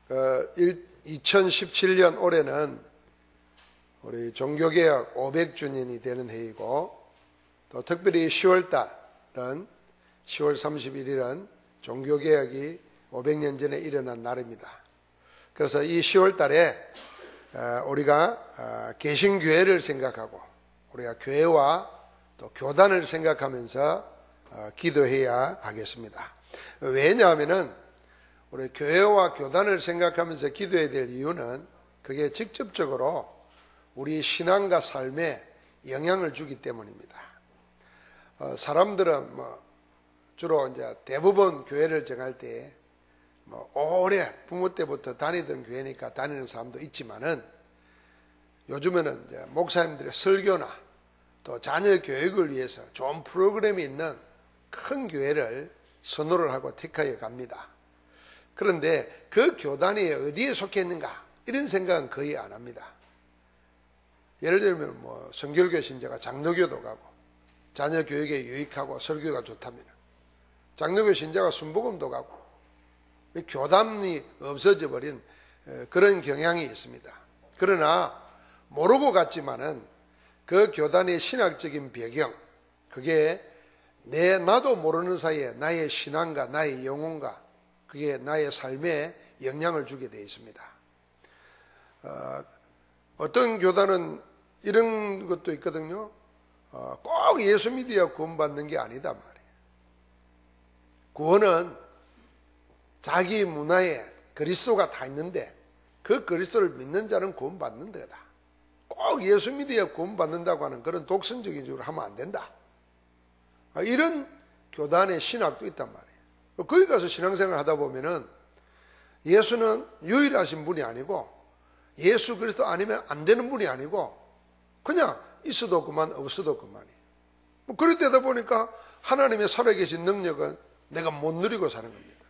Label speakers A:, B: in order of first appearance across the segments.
A: 2017년 올해는 우리 종교개혁 500주년이 되는 해이고, 또 특별히 10월 31일은 종교개혁이 500년 전에 일어난 날입니다. 그래서 이 10월 달에 우리가 개신교회를 생각하고, 우리가 교회와 또 교단을 생각하면서 기도해야 하겠습니다. 왜냐하면은 우리 교회와 교단을 생각하면서 기도해야 될 이유는 그게 직접적으로 우리 신앙과 삶에 영향을 주기 때문입니다. 사람들은 주로 이제 대부분 교회를 정할 때 오래 부모 때부터 다니던 교회니까 다니는 사람도 있지만은, 요즘에는 이제 목사님들의 설교나 또 자녀 교육을 위해서 좋은 프로그램이 있는 큰 교회를 선호를 하고 택하여 갑니다. 그런데 그 교단이 어디에 속해 있는가 이런 생각은 거의 안 합니다. 예를 들면 성결교 신자가 장로교도 가고, 자녀 교육에 유익하고 설교가 좋다면 장로교 신자가 순복음도 가고, 교단이 없어져 버린 그런 경향이 있습니다. 그러나 모르고 갔지만은 그 교단의 신학적인 배경, 그게 나도 모르는 사이에 나의 신앙과 나의 영혼과 그게 나의 삶에 영향을 주게 되어 있습니다. 어떤 교단은 이런 것도 있거든요. 꼭 예수 믿어야 구원받는 게 아니다 말이에요. 구원은 자기 문화에 그리스도가 다 있는데 그 그리스도를 믿는 자는 구원받는 거다. 꼭 예수 믿어야 구원받는다고 하는 그런 독선적인 식으로 하면 안 된다. 이런 교단의 신학도 있단 말이에요. 거기 가서 신앙생활 하다 보면은 예수는 유일하신 분이 아니고, 예수 그리스도 아니면 안 되는 분이 아니고, 그냥 있어도 그만 없어도 그만이에요. 그럴 때다 보니까 하나님의 살아계신 능력은 내가 못 누리고 사는 겁니다.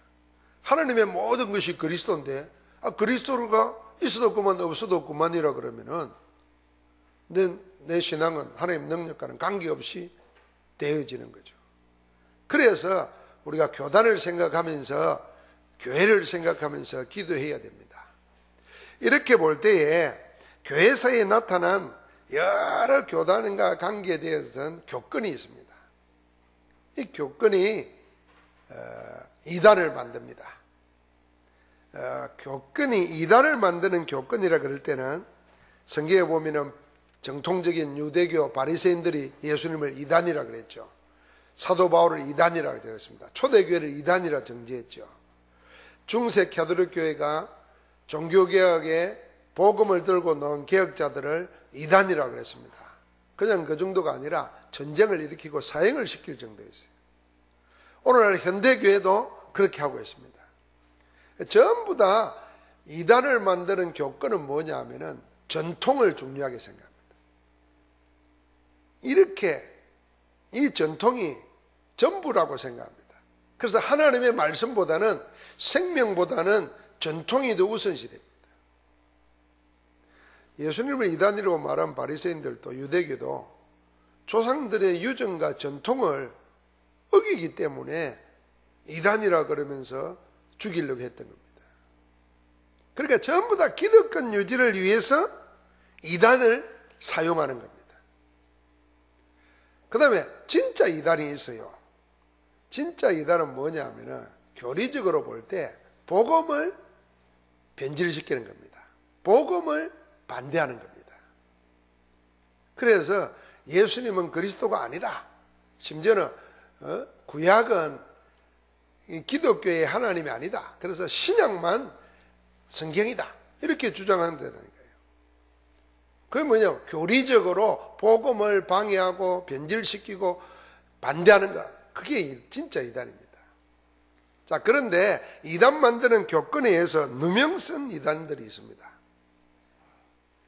A: 하나님의 모든 것이 그리스도인데, 그리스도가 있어도 그만 없어도 그만이라 그러면은 내 신앙은 하나님 능력과는 관계없이 되어지는 거죠. 그래서 우리가 교단을 생각하면서, 교회를 생각하면서 기도해야 됩니다. 이렇게 볼 때에 교회사에 나타난 여러 교단과 관계에 대해서는 교권이 있습니다. 이 교권이 이단을 만듭니다. 교권이 이단을 만드는 교권이라 그럴 때는 성경에 보면은 정통적인 유대교 바리새인들이 예수님을 이단이라 그랬죠. 사도 바울을 이단이라고 그랬습니다. 초대교회를 이단이라 정죄했죠. 중세 가톨릭 교회가 종교개혁에 복음을 들고 나온 개혁자들을 이단이라고 그랬습니다. 그냥 그 정도가 아니라 전쟁을 일으키고 사형을 시킬 정도였어요. 오늘날 현대교회도 그렇게 하고 있습니다. 전부 다 이단을 만드는 교권은 뭐냐 하면은 전통을 중요하게 생각합니다. 이렇게 이 전통이 전부라고 생각합니다. 그래서 하나님의 말씀보다는, 생명보다는 전통이 더 우선시됩니다. 예수님을 이단이라고 말한 바리새인들도, 유대교도 조상들의 유전과 전통을 어기기 때문에 이단이라 그러면서 죽이려고 했던 겁니다. 그러니까 전부 다 기득권 유지를 위해서 이단을 사용하는 겁니다. 그 다음에 진짜 이단이 있어요. 진짜 이단은 뭐냐 하면은 교리적으로 볼 때 복음을 변질시키는 겁니다. 복음을 반대하는 겁니다. 그래서 예수님은 그리스도가 아니다. 심지어는 구약은 기독교의 하나님이 아니다. 그래서 신약만 성경이다. 이렇게 주장한다는 그게 뭐냐? 교리적으로 복음을 방해하고 변질시키고 반대하는 것. 그게 진짜 이단입니다. 자, 그런데 이단 만드는 교권에 의해서 누명 쓴 이단들이 있습니다.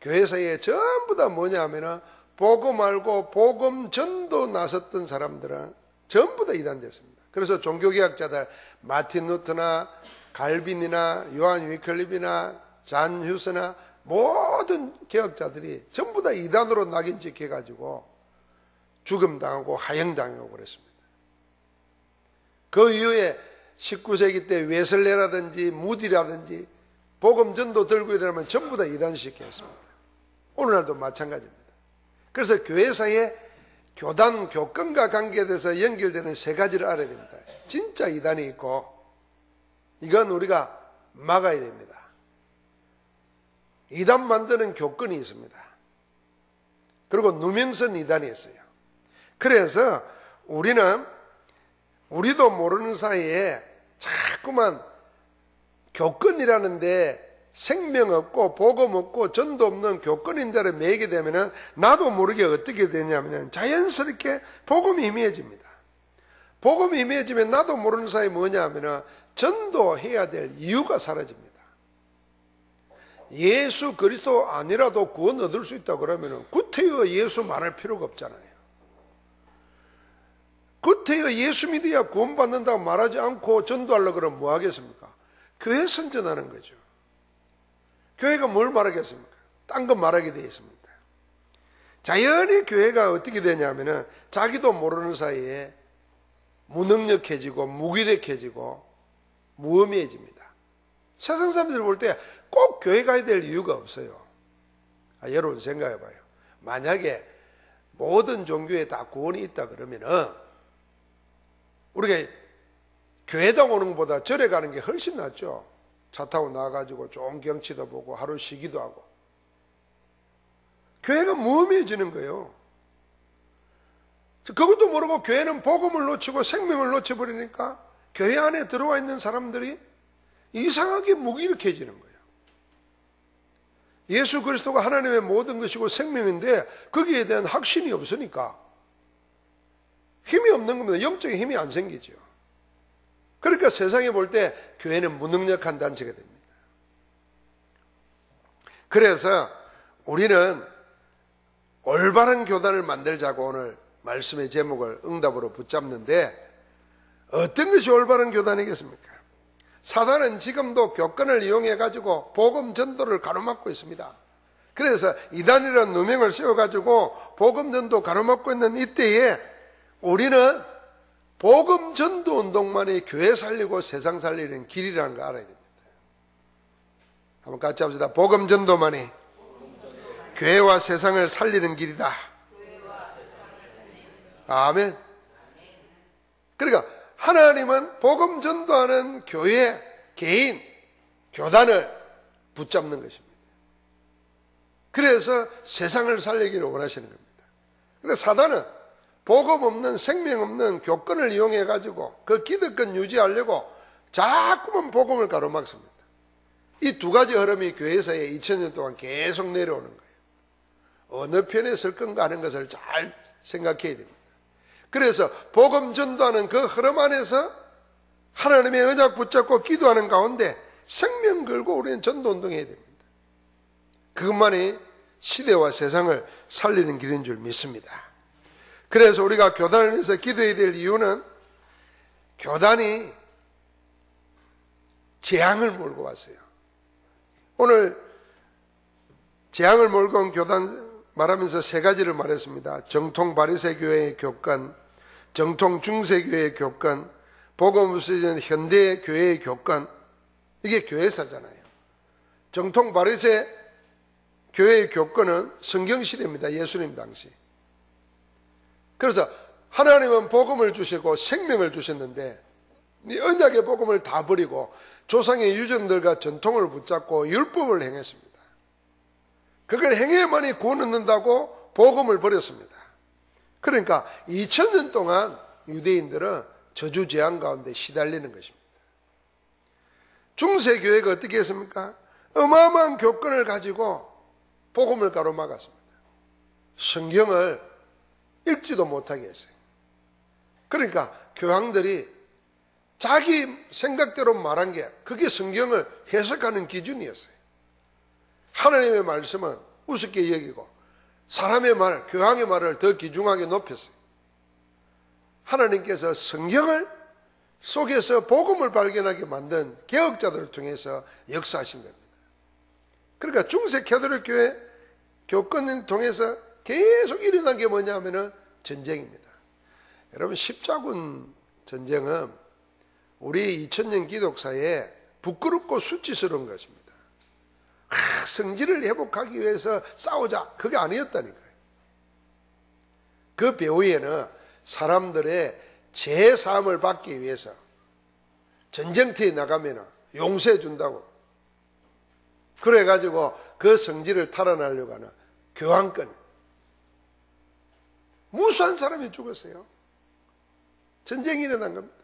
A: 교회사에 전부 다 뭐냐 하면은 복음 알고 복음 전도 나섰던 사람들은 전부 다 이단됐습니다. 그래서 종교개혁자들 마틴 루터나 갈빈이나 요한 위클립이나 잔 휴스나 모든 개혁자들이 전부 다 이단으로 낙인 찍혀가지고 죽음당하고 하형당하고 그랬습니다. 그 이후에 19세기 때 웨슬레라든지 무디라든지 복음 전도 들고 일어나면 전부 다 이단시켰습니다. 오늘날도 마찬가지입니다. 그래서 교회사에 교단, 교권과 관계돼서 연결되는 세 가지를 알아야 됩니다. 진짜 이단이 있고, 이건 우리가 막아야 됩니다. 이단 만드는 교권이 있습니다. 그리고 누명선 이단이 있어요. 그래서 우리도 모르는 사이에 자꾸만 교권이라는데 생명 없고 복음 없고 전도 없는 교권인들을 매이게 되면은 나도 모르게 어떻게 되냐면은 자연스럽게 복음이 희미해집니다. 복음이 희미해지면 나도 모르는 사이에 뭐냐 하면은 전도해야 될 이유가 사라집니다. 예수 그리스도 아니라도 구원 얻을 수 있다 그러면은 구태여 예수 말할 필요가 없잖아요. 구태여 예수 믿어야 구원 받는다고 말하지 않고 전도하려고 그러면 뭐 하겠습니까? 교회 선전하는 거죠. 교회가 뭘 말하겠습니까? 딴 거 말하게 되어 있습니다. 자연히 교회가 어떻게 되냐면은 자기도 모르는 사이에 무능력해지고 무기력해지고 무의미해집니다. 세상 사람들 볼 때 꼭 교회 가야 될 이유가 없어요. 여러분 생각해 봐요. 만약에 모든 종교에 다 구원이 있다 그러면은 우리가 교회당 오는 것보다 절에 가는 게 훨씬 낫죠. 차 타고 나가지고 좋은 경치도 보고 하루 쉬기도 하고. 교회가 무의미해지는 거예요. 그것도 모르고 교회는 복음을 놓치고 생명을 놓쳐버리니까 교회 안에 들어와 있는 사람들이 이상하게 무기력해지는 거예요. 예수 그리스도가 하나님의 모든 것이고 생명인데 거기에 대한 확신이 없으니까 힘이 없는 겁니다. 영적인 힘이 안 생기죠. 그러니까 세상에 볼 때 교회는 무능력한 단체가 됩니다. 그래서 우리는 올바른 교단을 만들자고 오늘 말씀의 제목을 응답으로 붙잡는데 어떤 것이 올바른 교단이겠습니까? 사단은 지금도 교권을 이용해 가지고 복음 전도를 가로막고 있습니다. 그래서 이단이라는 누명을 세워가지고 복음 전도 가로막고 있는 이때에 우리는 복음 전도 운동만이 교회 살리고 세상 살리는 길이라는 거 알아야 됩니다. 한번 같이 합시다. 복음 전도만이 교회와 세상을 살리는 길이다. 아멘. 그러니까 하나님은 복음 전도하는 교회, 개인, 교단을 붙잡는 것입니다. 그래서 세상을 살리기를 원하시는 겁니다. 근데 사단은 복음 없는 생명 없는 교권을 이용해 가지고 그 기득권 유지하려고 자꾸만 복음을 가로막습니다. 이 두 가지 흐름이 교회사에 2000년 동안 계속 내려오는 거예요. 어느 편에 설 건가 하는 것을 잘 생각해야 됩니다. 그래서 복음 전도하는 그 흐름 안에서 하나님의 언약 붙잡고 기도하는 가운데 생명 걸고 우리는 전도 운동해야 됩니다. 그것만이 시대와 세상을 살리는 길인 줄 믿습니다. 그래서 우리가 교단을 위해서 기도해야 될 이유는 교단이 재앙을 몰고 왔어요. 오늘 재앙을 몰고 온 교단 말하면서 세 가지를 말했습니다. 정통 바리새 교회의 교권, 정통 중세 교회의 교권, 복음 없어진 현대 교회의 교권. 이게 교회사잖아요. 정통 바리새 교회의 교권은 성경시대입니다. 예수님 당시. 그래서 하나님은 복음을 주시고 생명을 주셨는데 이 언약의 복음을 다 버리고 조상의 유전들과 전통을 붙잡고 율법을 행했습니다. 그걸 행해야만이 구원 얻는다고 복음을 버렸습니다. 그러니까 2000년 동안 유대인들은 저주재앙 가운데 시달리는 것입니다. 중세교회가 어떻게 했습니까? 어마어마한 교권을 가지고 복음을 가로막았습니다. 성경을 읽지도 못하게 했어요. 그러니까 교황들이 자기 생각대로 말한 게 그게 성경을 해석하는 기준이었어요. 하나님의 말씀은 우습게 여기고 사람의 말, 교황의 말을 더 귀중하게 높였어요. 하나님께서 성경을 속에서 복음을 발견하게 만든 개혁자들을 통해서 역사하신 겁니다. 그러니까 중세 캐톨릭 교회 교권을 통해서 계속 일어난 게 뭐냐면은 전쟁입니다. 여러분 십자군 전쟁은 우리 2000년 기독사에 부끄럽고 수치스러운 것입니다. 성질을 회복하기 위해서 싸우자. 그게 아니었다니까요. 그 배후에는 사람들의 제사함을 받기 위해서 전쟁터에 나가면 용서해 준다고. 그래가지고 그 성질을 탈환하려고 하는 교환권. 무수한 사람이 죽었어요. 전쟁이 일어난 겁니다.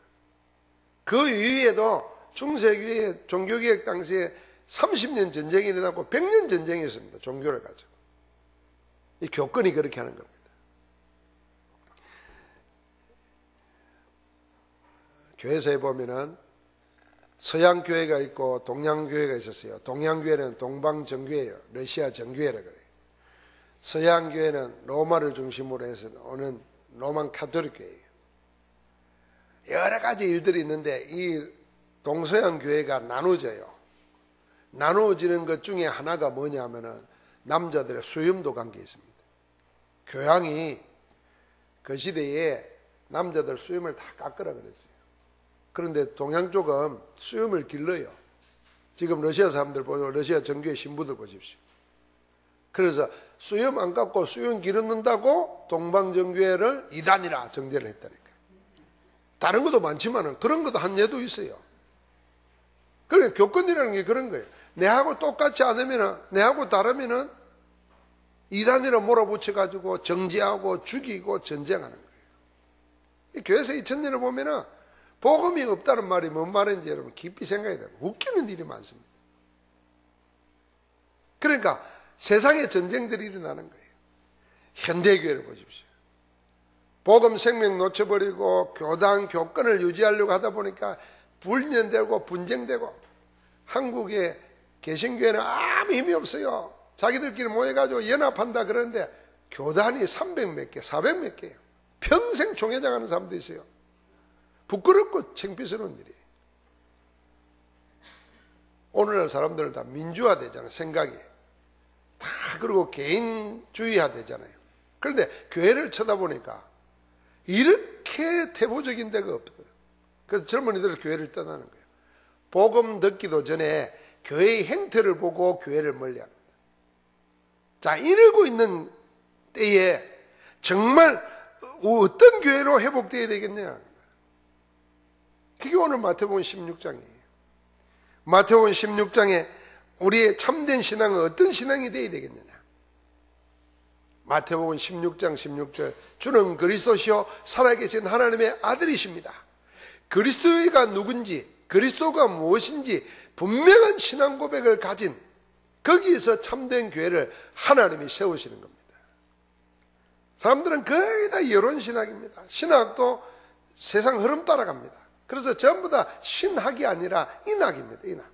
A: 그 이후에도 중세기의 종교개혁 당시에 30년 전쟁이 일어나고 100년 전쟁이 있습니다. 종교를 가지고. 이 교권이 그렇게 하는 겁니다. 교회사에 보면은 서양 교회가 있고 동양 교회가 있었어요. 동양 교회는 동방정교회예요. 러시아 정교회라 그래요. 서양 교회는 로마를 중심으로 해서 오는 로만 카톨릭 교회예요. 여러 가지 일들이 있는데 이 동서양 교회가 나눠져요. 나누어지는 것 중에 하나가 뭐냐면은 남자들의 수염도 관계 있습니다. 교황이 그 시대에 남자들 수염을 다 깎으라 그랬어요. 그런데 동양 쪽은 수염을 길러요. 지금 러시아 사람들 보고 러시아 정교회 신부들 보십시오. 그래서 수염 안 깎고 수염 기르는다고 동방정교회를 이단이라 정죄를 했다니까요. 다른 것도 많지만은 그런 것도 한 예도 있어요. 그러니까 교권이라는 게 그런 거예요. 내하고 똑같지 않으면은, 내하고 다르면은 이단이라 몰아붙여가지고 정죄하고 죽이고 전쟁하는 거예요. 교회에서 2000년을 보면은 복음이 없다는 말이 뭔 말인지 여러분 깊이 생각해야 돼요. 웃기는 일이 많습니다. 그러니까 세상에 전쟁들이 일어나는 거예요. 현대교회를 보십시오. 복음 생명 놓쳐버리고 교단 교권을 유지하려고 하다 보니까 불년되고 분쟁되고 한국의 개신교회는 아무 힘이 없어요. 자기들끼리 모여가지고 연합한다 그러는데 교단이 300 몇 개, 400 몇 개예요. 평생 총회장 하는 사람도 있어요. 부끄럽고 창피스러운 일이에요. 오늘날 사람들은 다 민주화되잖아요. 생각이. 다 그리고 개인주의화되잖아요. 그런데 교회를 쳐다보니까 이렇게 태보적인 데가 없거든요. 그래서 젊은이들 교회를 떠나는 거예요. 복음 듣기도 전에 교회의 행태를 보고 교회를 멀리합니다. 자, 이러고 있는 때에 정말 어떤 교회로 회복되어야 되겠냐? 그게 오늘 마태복음 16장이에요. 마태복음 16장에 우리의 참된 신앙은 어떤 신앙이 되어야 되겠느냐? 마태복음 16장 16절 주는 그리스도시요 살아계신 하나님의 아들이십니다. 그리스도가 누군지 그리스도가 무엇인지 분명한 신앙 고백을 가진 거기에서 참된 교회를 하나님이 세우시는 겁니다. 사람들은 거의 다 이론 신학입니다. 신학도 세상 흐름 따라갑니다. 그래서 전부 다 신학이 아니라 인학입니다. 인학.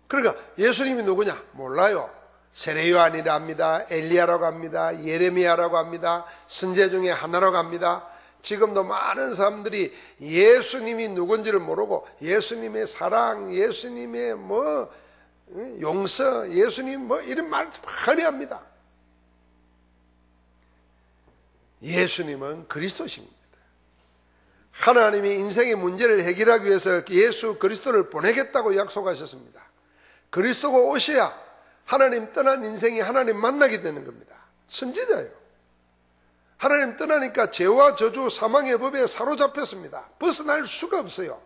A: 그러니까 예수님이 누구냐? 몰라요. 세례요한이라 합니다. 엘리야라고 합니다. 예레미야라고 합니다. 선지 중에 하나라고 합니다. 지금도 많은 사람들이 예수님이 누군지를 모르고 예수님의 사랑, 예수님의 용서, 예수님 이런 말 많이 합니다. 예수님은 그리스도십니다. 하나님이 인생의 문제를 해결하기 위해서 예수 그리스도를 보내겠다고 약속하셨습니다. 그리스도가 오셔야 하나님 떠난 인생이 하나님 만나게 되는 겁니다. 선지자예요. 하나님 떠나니까 죄와 저주 사망의 법에 사로잡혔습니다. 벗어날 수가 없어요.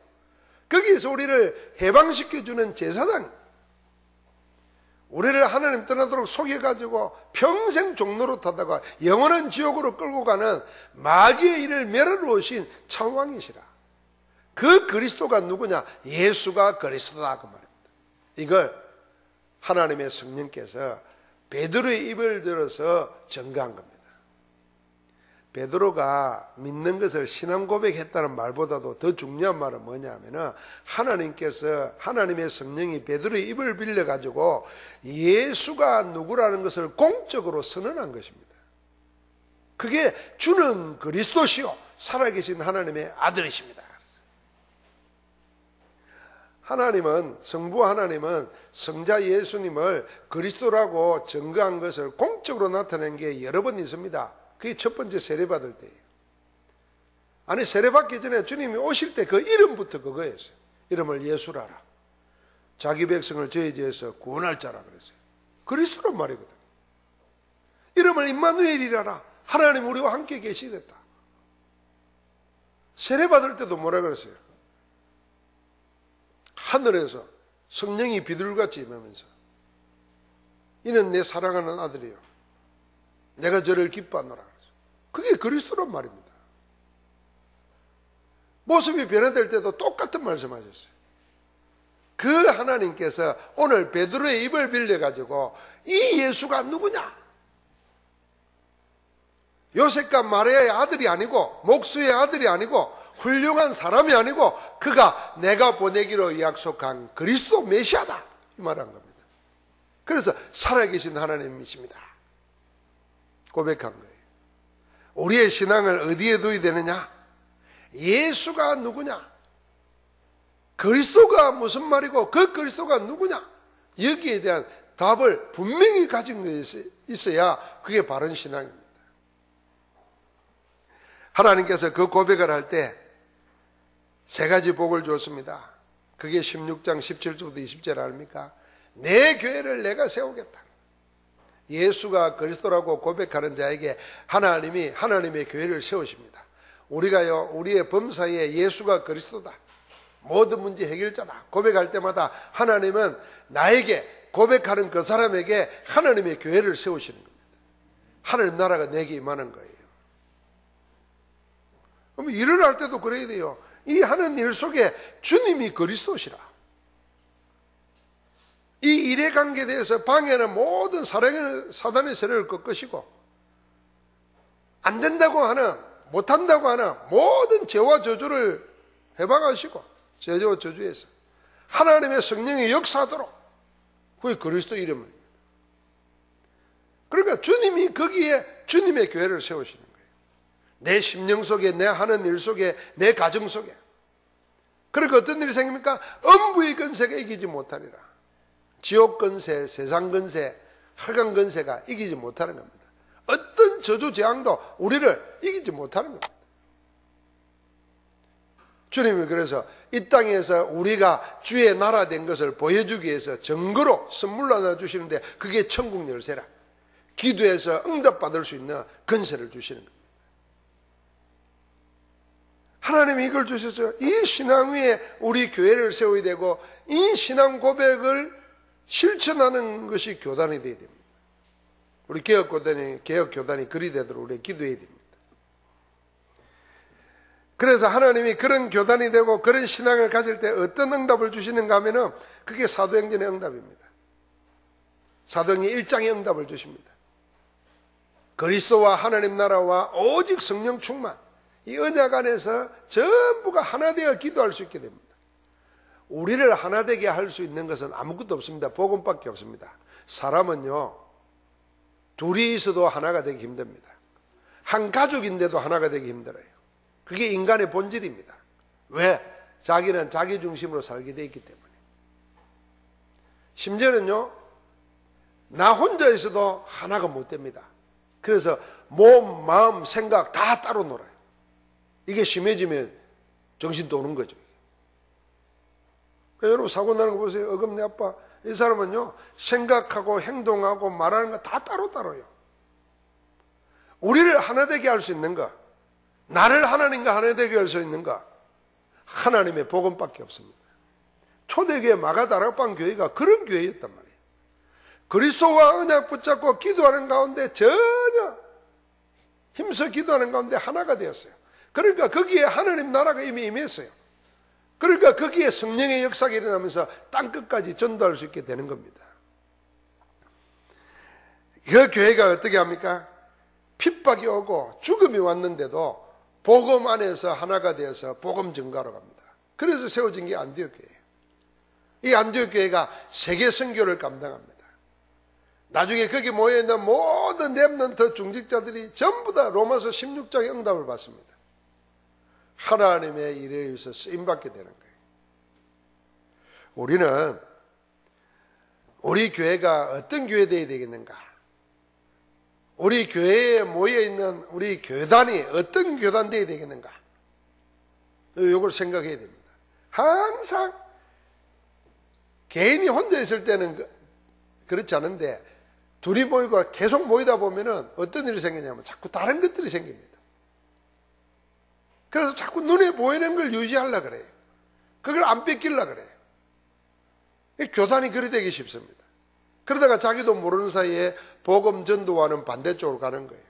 A: 거기에서 우리를 해방시켜주는 제사장, 우리를 하나님 떠나도록 속여가지고 평생 종로로 타다가 영원한 지옥으로 끌고 가는 마귀의 일을 멸하러 오신 창왕이시라. 그 그리스도가 누구냐? 예수가 그리스도다 그 말입니다. 이걸 하나님의 성령께서 베드로의 입을 들어서 증거한 겁니다. 베드로가 믿는 것을 신앙 고백했다는 말보다도 더 중요한 말은 뭐냐면은 하나님께서 하나님의 성령이 베드로의 입을 빌려가지고 예수가 누구라는 것을 공적으로 선언한 것입니다. 그게 주는 그리스도시요 살아계신 하나님의 아들이십니다. 하나님은 성부 하나님은 성자 예수님을 그리스도라고 증거한 것을 공적으로 나타낸 게 여러 번 있습니다. 그게 첫 번째 세례받을 때예요. 아니 세례받기 전에 주님이 오실 때 그 이름부터 그거였어요. 이름을 예수라라. 자기 백성을 저희지에서 구원할 자라 그랬어요. 그리스도란 말이거든. 이름을 임마누엘이라라. 하나님 우리와 함께 계시겠다. 세례 받을 때도 뭐라 그랬어요? 하늘에서 성령이 비둘기같이 임하면서 이는 내 사랑하는 아들이요 내가 저를 기뻐하노라. 그게 그리스도란 말입니다. 모습이 변화될 때도 똑같은 말씀하셨어요. 그 하나님께서 오늘 베드로의 입을 빌려가지고 이 예수가 누구냐? 요셉과 마리아의 아들이 아니고 목수의 아들이 아니고 훌륭한 사람이 아니고 그가 내가 보내기로 약속한 그리스도 메시아다 이 말한 겁니다. 그래서 살아계신 하나님이십니다 고백한 거예요. 우리의 신앙을 어디에 둬야 되느냐? 예수가 누구냐? 그리스도가 무슨 말이고 그 그리스도가 누구냐? 여기에 대한 답을 분명히 가진 것이 있어야 그게 바른 신앙입니다. 하나님께서 그 고백을 할 때 세 가지 복을 줬습니다. 그게 16장 17절부터 20절 아닙니까? 내 교회를 내가 세우겠다. 예수가 그리스도라고 고백하는 자에게 하나님이 하나님의 교회를 세우십니다. 우리가요, 우리의 범사에 예수가 그리스도다. 모든 문제 해결자다. 고백할 때마다 하나님은 나에게 고백하는 그 사람에게 하나님의 교회를 세우시는 겁니다. 하나님 나라가 내게 임하는 거예요. 그럼 일을 할 때도 그래야 돼요. 이 하는 일 속에 주님이 그리스도시라. 이 일의 관계에 대해서 방해하는 모든 사단의 세력을 꺾으시고 안 된다고 하는 못한다고 하는 모든 죄와 저주를 해방하시고 죄와 저주에서 하나님의 성령이 역사하도록 그게 그리스도 이름입니다. 그러니까 주님이 거기에 주님의 교회를 세우시는 거예요. 내 심령 속에, 내 하는 일 속에, 내 가정 속에. 그러니까 어떤 일이 생깁니까? 음부의 권세가 이기지 못하리라. 지옥 권세, 세상 권세, 흑암 권세가 이기지 못하는 겁니다. 어떤 저주 재앙도 우리를 이기지 못하는 겁니다. 주님이 그래서 이 땅에서 우리가 주의 나라 된 것을 보여주기 위해서 증거로 선물로 하나 주시는데 그게 천국 열쇠라. 기도해서 응답받을 수 있는 권세를 주시는 겁니다. 하나님이 이걸 주셔서 이 신앙 위에 우리 교회를 세워야 되고 이 신앙 고백을 실천하는 것이 교단이 되어야 됩니다. 우리 개혁교단이 그리 되도록 우리가 기도해야 됩니다. 그래서 하나님이 그런 교단이 되고 그런 신앙을 가질 때 어떤 응답을 주시는가 하면은 그게 사도행전의 응답입니다. 사도행전 1장의 응답을 주십니다. 그리스도와 하나님 나라와 오직 성령 충만, 이 언약 안에서 전부가 하나 되어 기도할 수 있게 됩니다. 우리를 하나 되게 할 수 있는 것은 아무것도 없습니다. 복음밖에 없습니다. 사람은요, 둘이 있어도 하나가 되기 힘듭니다. 한 가족인데도 하나가 되기 힘들어요. 그게 인간의 본질입니다. 왜? 자기는 자기 중심으로 살게 돼 있기 때문에. 심지어는요, 나 혼자 있어도 하나가 못 됩니다. 그래서 몸, 마음, 생각 다 따로 놀아요. 이게 심해지면 정신 도는 거죠. 그러니까 여러분 사고 나는 거 보세요. 어금니 아빠. 이 사람은요, 생각하고 행동하고 말하는 거 다 따로따로요. 우리를 하나 되게 할 수 있는 거, 나를 하나님과 하나 되게 할 수 있는 거, 하나님의 복음밖에 없습니다. 초대교회 마가다락방 교회가 그런 교회였단 말이에요. 그리스도와 언약 붙잡고 기도하는 가운데 전혀 힘써 기도하는 가운데 하나가 되었어요. 그러니까 거기에 하나님 나라가 이미 임했어요. 그러니까 거기에 성령의 역사가 일어나면서 땅끝까지 전도할 수 있게 되는 겁니다. 그 교회가 어떻게 합니까? 핍박이 오고 죽음이 왔는데도 복음 안에서 하나가 되어서 복음 증가로 갑니다. 그래서 세워진 게 안디옥 교회예요. 이 안디옥 교회가 세계 선교를 감당합니다. 나중에 거기 모여있는 모든 렘넌트 중직자들이 전부 다 로마서 16장의 응답을 받습니다. 하나님의 일에 의해서 쓰임받게 되는 거예요. 우리는 우리 교회가 어떤 교회 되어야 되겠는가? 우리 교회에 모여있는 우리 교단이 어떤 교단 되어야 되겠는가? 이걸 생각해야 됩니다. 항상 개인이 혼자 있을 때는 그렇지 않은데 둘이 모이고 계속 모이다 보면은 어떤 일이 생기냐면 자꾸 다른 것들이 생깁니다. 그래서 자꾸 눈에 보이는 걸 유지하려고 그래요. 그걸 안 뺏기려고 그래요. 교단이 그리 되기 쉽습니다. 그러다가 자기도 모르는 사이에 복음 전도와는 반대쪽으로 가는 거예요.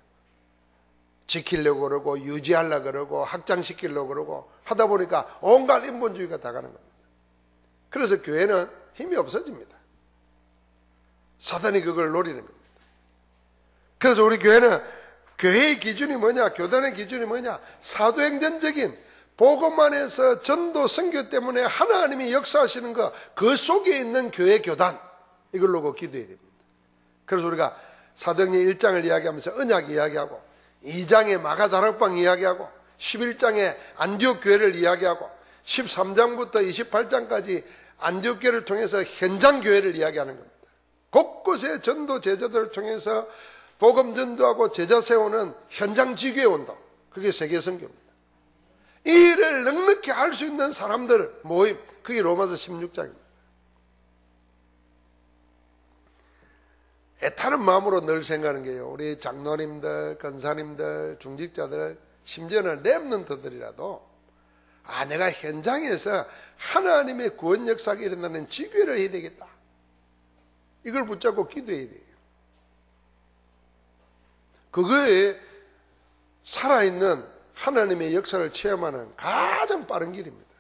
A: 지키려고 그러고 유지하려고 그러고 확장시키려고 그러고 하다 보니까 온갖 인본주의가 다 가는 겁니다. 그래서 교회는 힘이 없어집니다. 사단이 그걸 노리는 겁니다. 그래서 우리 교회는 교회의 기준이 뭐냐? 교단의 기준이 뭐냐? 사도행전적인 복음 안에서 전도 선교 때문에 하나님이 역사하시는 것, 그 속에 있는 교회 교단, 이걸 놓고 기도해야 됩니다. 그래서 우리가 사도행전 1장을 이야기하면서 언약 이야기하고 2장에 마가다락방 이야기하고 11장에 안디옥 교회를 이야기하고 13장부터 28장까지 안디옥 교회를 통해서 현장 교회를 이야기하는 겁니다. 곳곳에 전도 제자들을 통해서 복음 전도하고 제자 세우는 현장 지교회 운동, 그게 세계 선교입니다. 이 일을 넉넉히 할 수 있는 사람들 모임, 그게 로마서 16장입니다. 애타는 마음으로 늘 생각하는 게요, 우리 장로님들, 권사님들, 중직자들, 심지어는 렘넌트들이라도 내가 현장에서 하나님의 구원 역사가 일어나는 지교회를 해야 되겠다, 이걸 붙잡고 기도해야 돼요. 그거에 살아있는 하나님의 역사를 체험하는 가장 빠른 길입니다.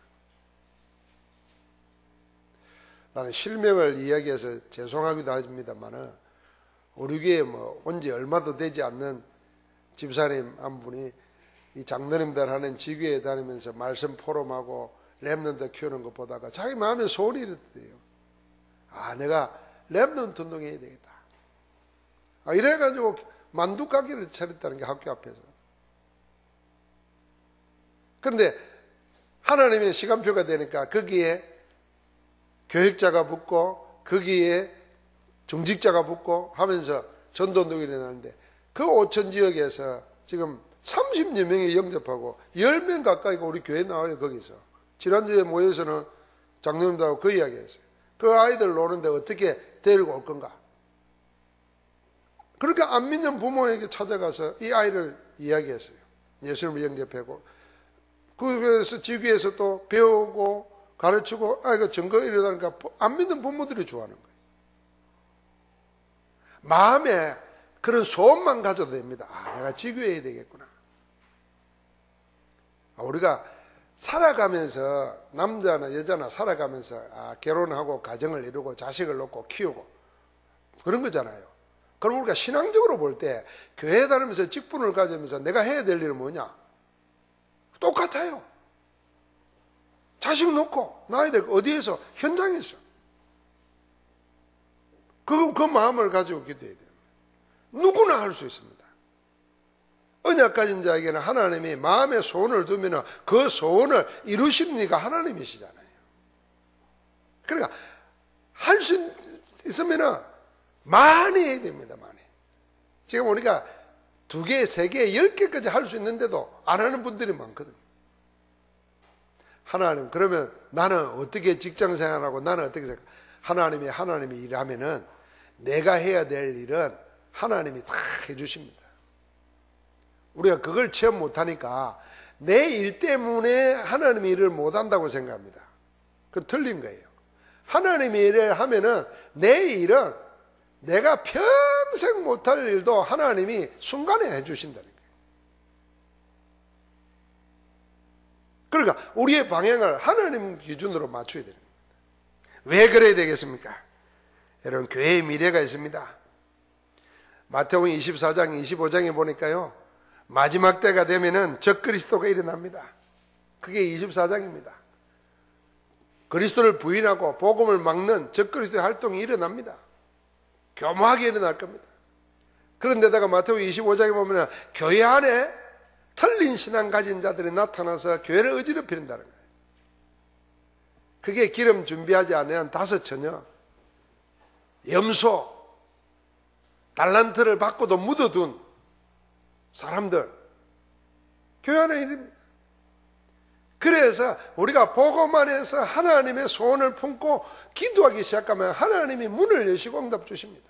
A: 나는 실명을 이야기해서 죄송하기도 합니다만은 우리 교회에 온 지 얼마도 되지 않는 집사님 한 분이 이 장로님들 하는 지교회에 다니면서 말씀 포럼하고 렘넌트 키우는 것 보다가 자기 마음에 소원이 이랬대요. 내가 렘넌트 운동해야 되겠다. 이래가지고 만두 가게를 차렸다는 게 학교 앞에서. 그런데 하나님의 시간표가 되니까 거기에 교육자가 붙고 거기에 중직자가 붙고 하면서 전도운동이 일어나는데 그 오천 지역에서 지금 30여 명이 영접하고 10명 가까이가 우리 교회에 나와요. 거기서 지난주에 모여서는 장로님들하고 그 이야기 했어요. 그 아이들 노는데 어떻게 데리고 올 건가. 그러니까 안 믿는 부모에게 찾아가서 이 아이를 이야기했어요. 예수님을 영접하고 그래서 지구에서 또 배우고 가르치고 아이가 증거 이러다니까 안 믿는 부모들이 좋아하는 거예요. 마음에 그런 소원만 가져도 됩니다. 내가 지교해야 되겠구나. 우리가 살아가면서 남자나 여자나 살아가면서 결혼하고 가정을 이루고 자식을 놓고 키우고 그런 거잖아요. 그럼 우리가 신앙적으로 볼 때 교회 다니면서 직분을 가지면서 내가 해야 될 일은 뭐냐? 똑같아요. 자식 놓고 낳아야 될 거 어디에서? 현장에서. 그 마음을 가지고 기도해야 돼요. 누구나 할 수 있습니다. 언약 가진 자에게는 하나님이 마음에 소원을 두면 그 소원을 이루시는 이가 하나님이시잖아요. 그러니까 할 수 있으면 많이 해야 됩니다. 많이. 지금 우리가 2개, 3개, 10개까지 할 수 있는데도 안 하는 분들이 많거든요. 하나님, 그러면 나는 어떻게 직장 생활하고 나는 어떻게 생각? 하나님이 일하면은 내가 해야 될 일은 하나님이 다 해주십니다. 우리가 그걸 체험 못하니까 내 일 때문에 하나님의 일을 못한다고 생각합니다. 그건 틀린 거예요. 하나님의 일을 하면은 내 일은 내가 평생 못할 일도 하나님이 순간에 해주신다는 거예요. 그러니까 우리의 방향을 하나님 기준으로 맞춰야 됩니다. 왜 그래야 되겠습니까? 여러분, 교회의 미래가 있습니다. 마태복음 24장, 25장에 보니까요, 마지막 때가 되면은 적그리스도가 일어납니다. 그게 24장입니다. 그리스도를 부인하고 복음을 막는 적그리스도의 활동이 일어납니다. 교묘하게 일어날 겁니다. 그런데다가 마태복음 25장에 보면 교회 안에 틀린 신앙 가진 자들이 나타나서 교회를 어지럽히는다는 거예요. 그게 기름 준비하지 않은 5 처녀, 염소, 달란트를 받고도 묻어둔 사람들, 교회 안에 일입니다. 그래서 우리가 복음 안에서 하나님의 소원을 품고 기도하기 시작하면 하나님이 문을 여시고 응답 주십니다.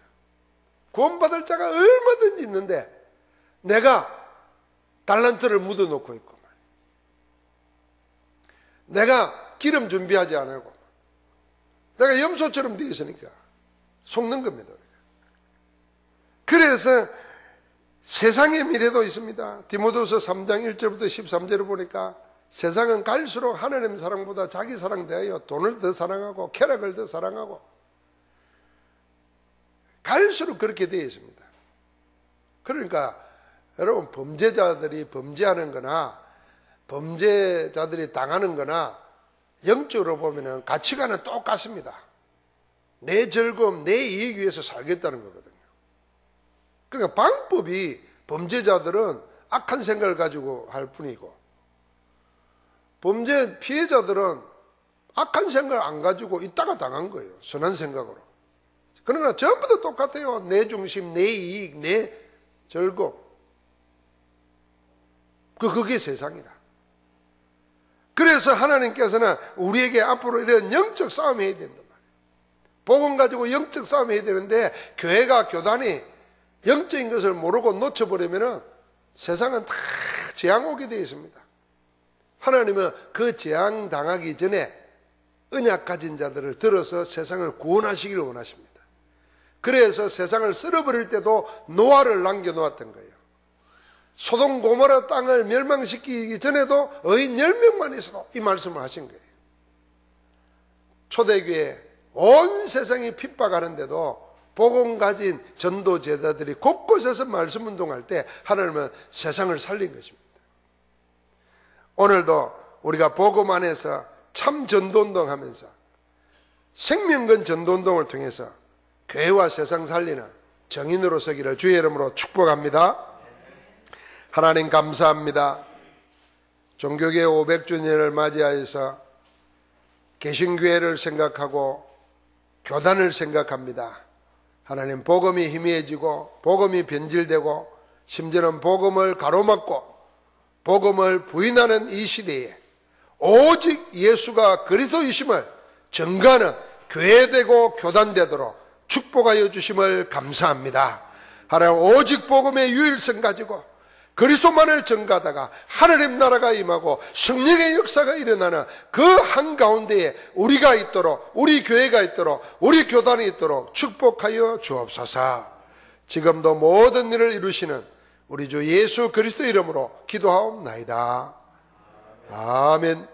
A: 구원받을 자가 얼마든지 있는데 내가 달란트를 묻어놓고 있고 내가 기름 준비하지 않고 내가 염소처럼 되어 있으니까 속는 겁니다. 그래서 세상의 미래도 있습니다. 디모데후서 3장 1절부터 13절을 보니까 세상은 갈수록 하나님 사랑보다 자기 사랑 대하여 돈을 더 사랑하고 쾌락을 더 사랑하고 갈수록 그렇게 되어 있습니다. 그러니까 여러분 범죄자들이 범죄하는 거나 범죄자들이 당하는 거나 영적으로 보면 가치관은 똑같습니다. 내 즐거움, 내 이익 위해서 살겠다는 거거든요. 그러니까 방법이 범죄자들은 악한 생각을 가지고 할 뿐이고 범죄 피해자들은 악한 생각을 안 가지고 있다가 당한 거예요. 선한 생각으로. 그러나 전부 다 똑같아요. 내 중심, 내 이익, 내 즐거움. 그게 세상이라. 그래서 하나님께서는 우리에게 앞으로 이런 영적 싸움 해야 된단 말이에요. 복음 가지고 영적 싸움 해야 되는데 교회가 교단이 영적인 것을 모르고 놓쳐버리면 세상은 다 재앙 오게 되어 있습니다. 하나님은 그 재앙 당하기 전에 언약 가진 자들을 들어서 세상을 구원하시기를 원하십니다. 그래서 세상을 쓸어버릴 때도 노아를 남겨놓았던 거예요. 소돔 고모라 땅을 멸망시키기 전에도 의인 10명만 있어도 이 말씀을 하신 거예요. 초대교회 온 세상이 핍박하는데도 복음 가진 전도 제자들이 곳곳에서 말씀 운동할 때 하나님은 세상을 살린 것입니다. 오늘도 우리가 복음 안에서 참 전도운동 하면서 생명건 전도운동을 통해서 교회와 세상 살리는 정인으로 서기를 주의 이름으로 축복합니다. 하나님 감사합니다. 종교계 500주년을 맞이하여서 개신교회를 생각하고 교단을 생각합니다. 하나님 복음이 희미해지고 복음이 변질되고 심지어는 복음을 가로막고 복음을 부인하는 이 시대에 오직 예수가 그리스도이심을 증거하는 교회되고 교단되도록 축복하여 주심을 감사합니다. 하나님 오직 복음의 유일성 가지고 그리스도만을 증거하다가 하나님 나라가 임하고 성령의 역사가 일어나는 그 한가운데에 우리가 있도록 우리 교회가 있도록 우리 교단이 있도록 축복하여 주옵소서. 지금도 모든 일을 이루시는 우리 주 예수 그리스도 이름으로 기도하옵나이다. 아멘.